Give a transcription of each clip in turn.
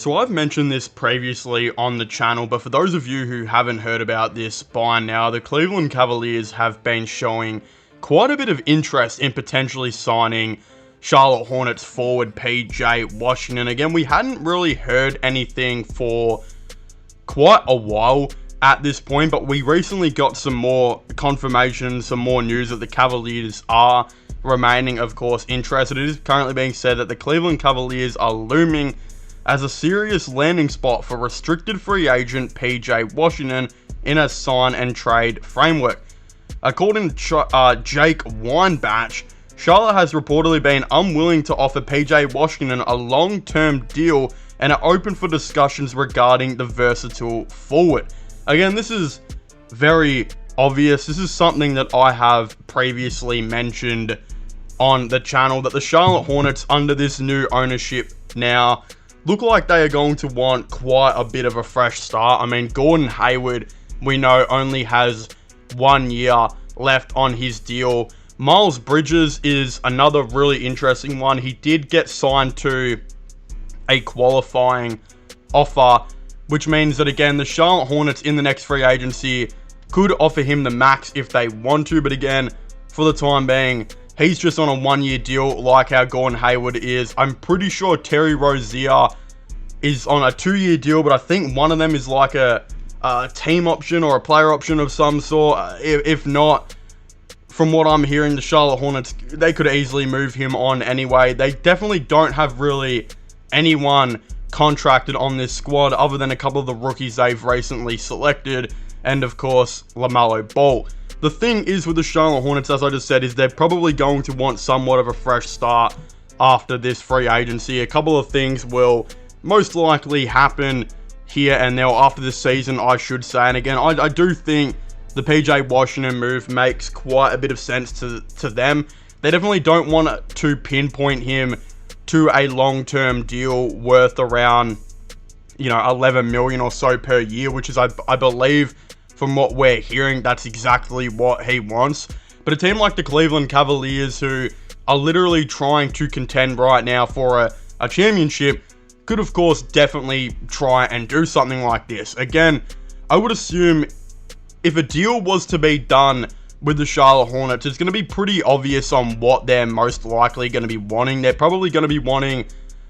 So I've mentioned this previously on the channel, but for those of you who haven't heard about this by now, the Cleveland Cavaliers have been showing quite a bit of interest in potentially signing Charlotte Hornets forward PJ Washington. Again, we hadn't really heard anything for quite a while at this point, but we recently got some more confirmation, some more news that the Cavaliers are remaining, of course, interested. It is currently being said that the Cleveland Cavaliers are looming as a serious landing spot for restricted free agent PJ Washington in a sign and trade framework. According to Jake Weinbach, Charlotte has reportedly been unwilling to offer PJ Washington a long-term deal and are open for discussions regarding the versatile forward. Again, this is very obvious. This is something that I have previously mentioned on the channel, that the Charlotte Hornets under this new ownership now look like they are going to want quite a bit of a fresh start. I mean, Gordon Hayward, we know, only has 1 year left on his deal. Miles Bridges is another really interesting one. He did get signed to a qualifying offer, which means that, again, the Charlotte Hornets in the next free agency could offer him the max if they want to. But again, for the time being, he's just on a 1 year deal like how Gordon Hayward is. I'm pretty sure Terry Rozier is on a 2 year deal, but I think one of them is like a team option or a player option of some sort. If not, from what I'm hearing, the Charlotte Hornets, they could easily move him on anyway. They definitely don't have really anyone contracted on this squad other than a couple of the rookies they've recently selected, and of course LaMelo Ball. The thing is with the Charlotte Hornets, as I just said, is they're probably going to want somewhat of a fresh start after this free agency. A couple of things will most likely happen here and there after this season, I should say. And again, I do think the PJ Washington move makes quite a bit of sense to them. They definitely don't want to pinpoint him to a long-term deal worth around, 11 million or so per year, which is, I believe, from what we're hearing, that's exactly what he wants. But a team like the Cleveland Cavaliers, who are literally trying to contend right now for a championship, could of course definitely try and do something like this. Again, I would assume if a deal was to be done with the Charlotte Hornets, it's going to be pretty obvious on what they're most likely going to be wanting. They're probably going to be wanting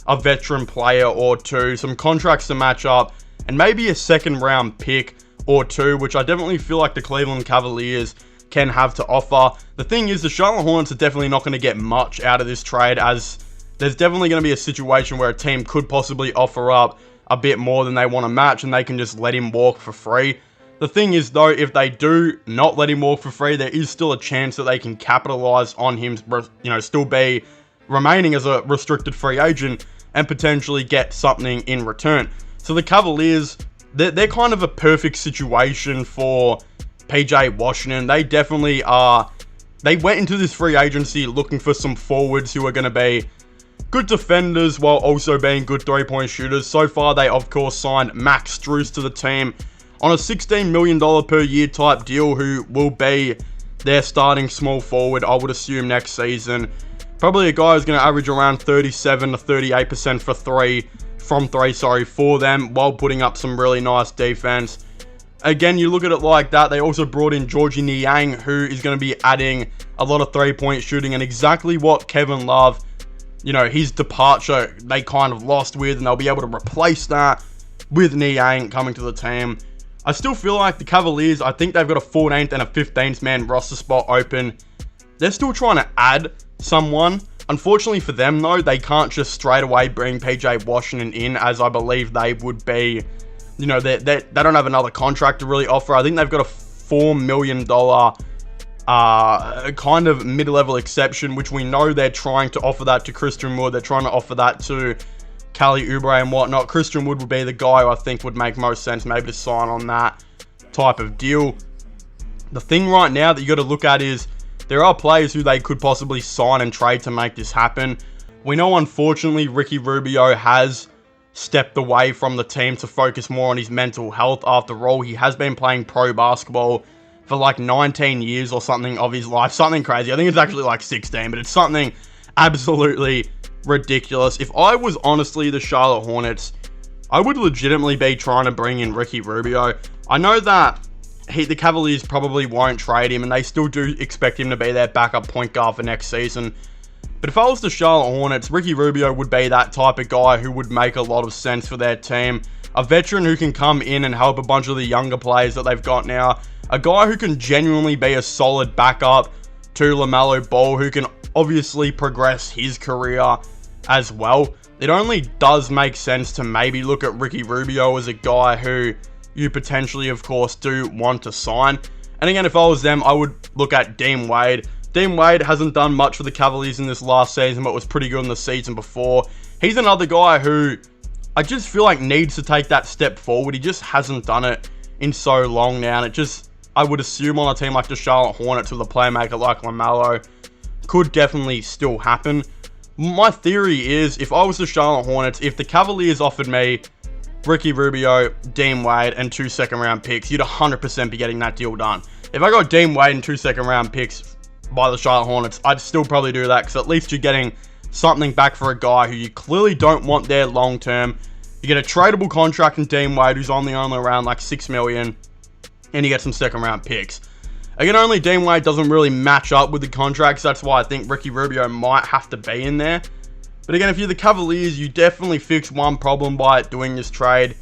a veteran player or two, some contracts to match up, and maybe a second round pick or two, which I definitely feel like the Cleveland Cavaliers can have to offer. The thing is, the Charlotte Hornets are definitely not going to get much out of this trade, as there's definitely going to be a situation where a team could possibly offer up a bit more than they want to match, and they can just let him walk for free. The thing is, though, if they do not let him walk for free, there is still a chance that they can capitalize on him, still be remaining as a restricted free agent and potentially get something in return. So the Cavaliers, they're kind of a perfect situation for PJ Washington. They definitely are. They went into this free agency looking for some forwards who are going to be good defenders while also being good three-point shooters. So far, they of course signed Max Strus to the team on a $16 million per year type deal, who will be their starting small forward, I would assume, next season. Probably a guy who's going to average around 37 to 38% from three for them, while putting up some really nice defense. Again, you look at it like that. They also brought in Georgie Niang, who is going to be adding a lot of three-point shooting, and exactly what Kevin Love, his departure, they kind of lost with, and they'll be able to replace that with Niang coming to the team. I still feel like the Cavaliers, I think they've got a 14th and a 15th man roster spot open. They're still trying to add someone. Unfortunately for them, though, they can't just straight away bring PJ Washington in, as I believe they would be, they don't have another contract to really offer. I think they've got a $4 million kind of mid-level exception, which we know they're trying to offer that to Christian Wood. They're trying to offer that to Kelly Oubre and whatnot. Christian Wood would be the guy who I think would make most sense maybe to sign on that type of deal. The thing right now that you got to look at is there are players who they could possibly sign and trade to make this happen. We know, unfortunately, Ricky Rubio has stepped away from the team to focus more on his mental health. After all, he has been playing pro basketball for like 19 years or something of his life. Something crazy. I think it's actually like 16, but it's something absolutely ridiculous. If I was honestly the Charlotte Hornets, I would legitimately be trying to bring in Ricky Rubio. I know that the Cavaliers probably won't trade him, and they still do expect him to be their backup point guard for next season. But if I was the Charlotte Hornets, Ricky Rubio would be that type of guy who would make a lot of sense for their team. A veteran who can come in and help a bunch of the younger players that they've got now. A guy who can genuinely be a solid backup to LaMelo Ball, who can obviously progress his career as well. It only does make sense to maybe look at Ricky Rubio as a guy who you potentially, of course, do want to sign. And again, if I was them, I would look at Dean Wade. Dean Wade hasn't done much for the Cavaliers in this last season, but was pretty good in the season before. He's another guy who I just feel like needs to take that step forward. He just hasn't done it in so long now. And it just, I would assume on a team like the Charlotte Hornets with a playmaker like LaMelo, could definitely still happen. My theory is, if I was the Charlotte Hornets, if the Cavaliers offered me Ricky Rubio, Dean Wade, and 2 second-round picks, you'd 100% be getting that deal done. If I got Dean Wade and 2 second-round picks by the Charlotte Hornets, I'd still probably do that, because at least you're getting something back for a guy who you clearly don't want there long-term. You get a tradable contract in Dean Wade, who's only around like $6 million, and you get some second-round picks. Again, only Dean Wade doesn't really match up with the contracts. That's why I think Ricky Rubio might have to be in there. But again, if you're the Cavaliers, you definitely fix one problem by doing this trade.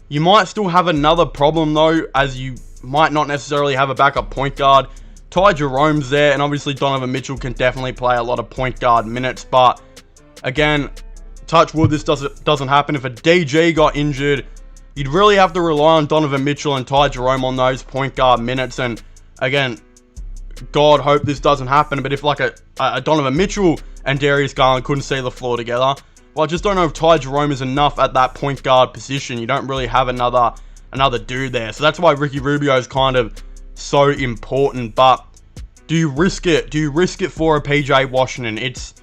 You might still have another problem, though, as you might not necessarily have a backup point guard. Ty Jerome's there, and obviously Donovan Mitchell can definitely play a lot of point guard minutes. But again, touch wood, this doesn't happen. If a DG got injured, you'd really have to rely on Donovan Mitchell and Ty Jerome on those point guard minutes. And again, God hope this doesn't happen, but if like a Donovan Mitchell and Darius Garland couldn't see the floor together, well, I just don't know if Ty Jerome is enough at that point guard position. You don't really have another dude there. So that's why Ricky Rubio is kind of so important. But do you risk it? Do you risk it for a PJ Washington? It's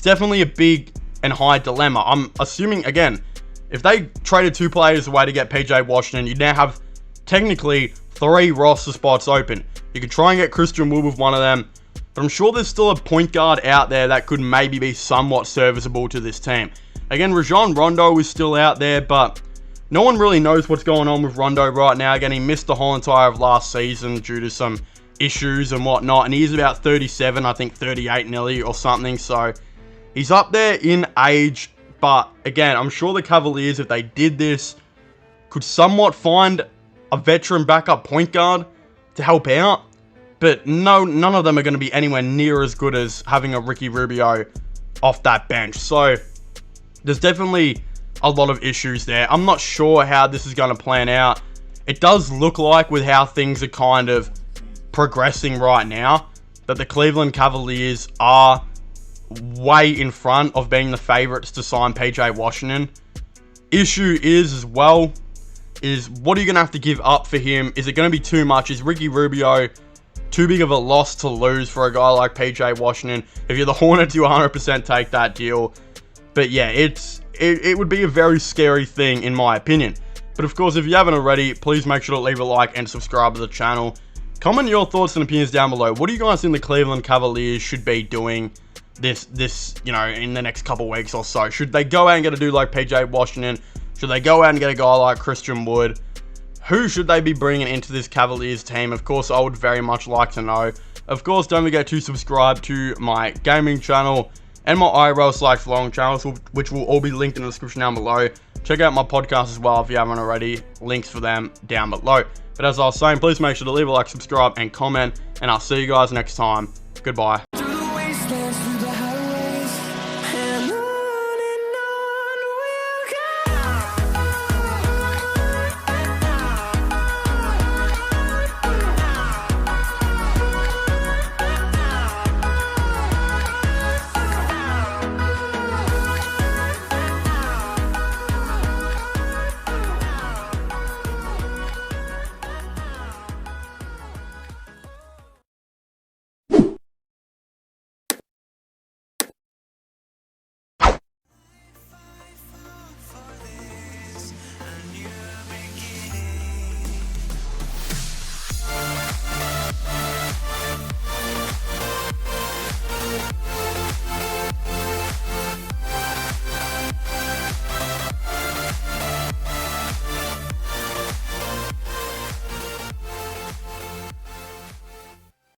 definitely a big and high dilemma. I'm assuming, again, if they traded 2 players away to get PJ Washington, you now have technically 3 roster spots open. You could try and get Christian Wood with one of them, but I'm sure there's still a point guard out there that could maybe be somewhat serviceable to this team. Again, Rajon Rondo is still out there, but no one really knows what's going on with Rondo right now. Again, he missed the whole entire of last season due to some issues and whatnot, and he's about 37, I think 38 nearly or something, so he's up there in age. But again, I'm sure the Cavaliers, if they did this, could somewhat find a veteran backup point guard to help out. But none of them are going to be anywhere near as good as having a Ricky Rubio off that bench. So there's definitely a lot of issues there. I'm not sure how this is going to plan out. It does look like, with how things are kind of progressing right now, that the Cleveland Cavaliers are way in front of being the favorites to sign PJ Washington. Issue is, as well, is what are you going to have to give up for him? Is it going to be too much? Is Ricky Rubio too big of a loss to lose for a guy like PJ Washington? If you're the Hornets, you 100% take that deal. But yeah, it would be a very scary thing, in my opinion. But of course, if you haven't already, please make sure to leave a like and subscribe to the channel. Comment your thoughts and opinions down below. What do you guys think the Cleveland Cavaliers should be doing this in the next couple weeks or so? Should they go out and get a dude like PJ Washington? Should they go out and get a guy like Christian Wood? Who should they be bringing into this Cavaliers team? Of course, I would very much like to know. Of course, don't forget to subscribe to my gaming channel and my IRL/vlogging channels, which will all be linked in the description down below. Check out my podcast as well if you haven't already. Links for them down below. But as I was saying, please make sure to leave a like, subscribe, and comment. And I'll see you guys next time. Goodbye.